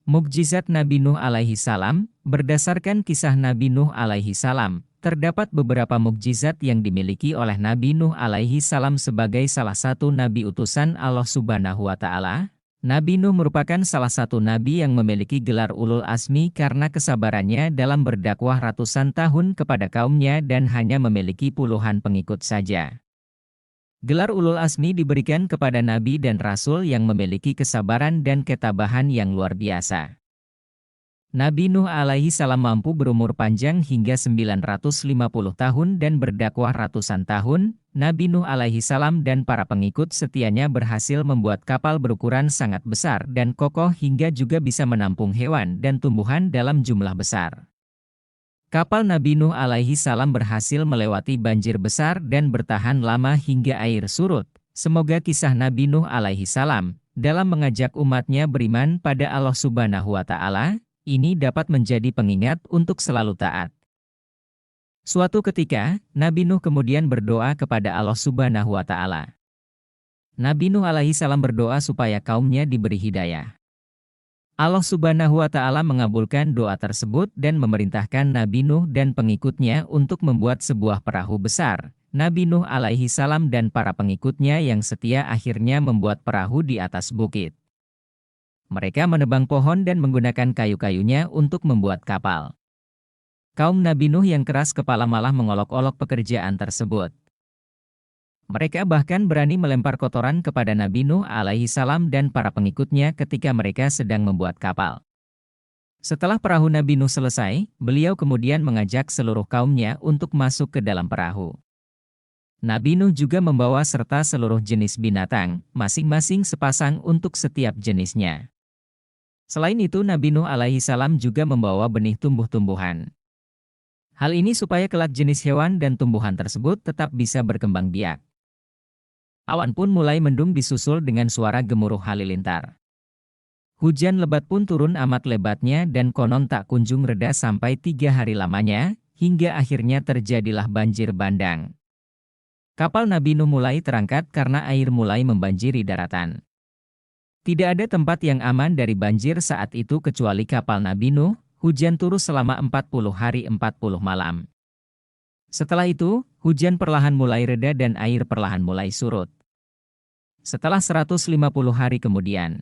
Mukjizat Nabi Nuh alaihi salam. Berdasarkan kisah Nabi Nuh alaihi salam, terdapat beberapa mukjizat yang dimiliki oleh Nabi Nuh alaihi salam sebagai salah satu nabi utusan Allah Subhanahu wa taala. Nabi Nuh merupakan salah satu nabi yang memiliki gelar ulul azmi karena kesabarannya dalam berdakwah ratusan tahun kepada kaumnya dan hanya memiliki puluhan pengikut saja. Gelar ulul azmi diberikan kepada nabi dan rasul yang memiliki kesabaran dan ketabahan yang luar biasa. Nabi Nuh alaihi salam mampu berumur panjang hingga 950 tahun dan berdakwah ratusan tahun. Nabi Nuh alaihi salam dan para pengikut setianya berhasil membuat kapal berukuran sangat besar dan kokoh hingga juga bisa menampung hewan dan tumbuhan dalam jumlah besar. Kapal Nabi Nuh alaihi salam berhasil melewati banjir besar dan bertahan lama hingga air surut. Semoga kisah Nabi Nuh alaihi salam dalam mengajak umatnya beriman pada Allah Subhanahu wa taala ini dapat menjadi pengingat untuk selalu taat. Suatu ketika, Nabi Nuh kemudian berdoa kepada Allah Subhanahu wa taala. Nabi Nuh alaihi salam berdoa supaya kaumnya diberi hidayah. Allah Subhanahu wa taala mengabulkan doa tersebut dan memerintahkan Nabi Nuh dan pengikutnya untuk membuat sebuah perahu besar. Nabi Nuh alaihi salam dan para pengikutnya yang setia akhirnya membuat perahu di atas bukit. Mereka menebang pohon dan menggunakan kayu-kayunya untuk membuat kapal. Kaum Nabi Nuh yang keras kepala malah mengolok-olok pekerjaan tersebut. Mereka bahkan berani melempar kotoran kepada Nabi Nuh alaihi salam dan para pengikutnya ketika mereka sedang membuat kapal. Setelah perahu Nabi Nuh selesai, beliau kemudian mengajak seluruh kaumnya untuk masuk ke dalam perahu. Nabi Nuh juga membawa serta seluruh jenis binatang, masing-masing sepasang untuk setiap jenisnya. Selain itu Nabi Nuh alaihi salam juga membawa benih tumbuh-tumbuhan. Hal ini supaya kelak jenis hewan dan tumbuhan tersebut tetap bisa berkembang biak. Awan pun mulai mendung disusul dengan suara gemuruh halilintar. Hujan lebat pun turun amat lebatnya dan konon tak kunjung reda sampai 3 hari lamanya, hingga akhirnya terjadilah banjir bandang. Kapal Nabi Nuh mulai terangkat karena air mulai membanjiri daratan. Tidak ada tempat yang aman dari banjir saat itu kecuali kapal Nabi Nuh. Hujan turun selama 40 hari 40 malam. Setelah itu, hujan perlahan mulai reda dan air perlahan mulai surut. Setelah 150 hari kemudian,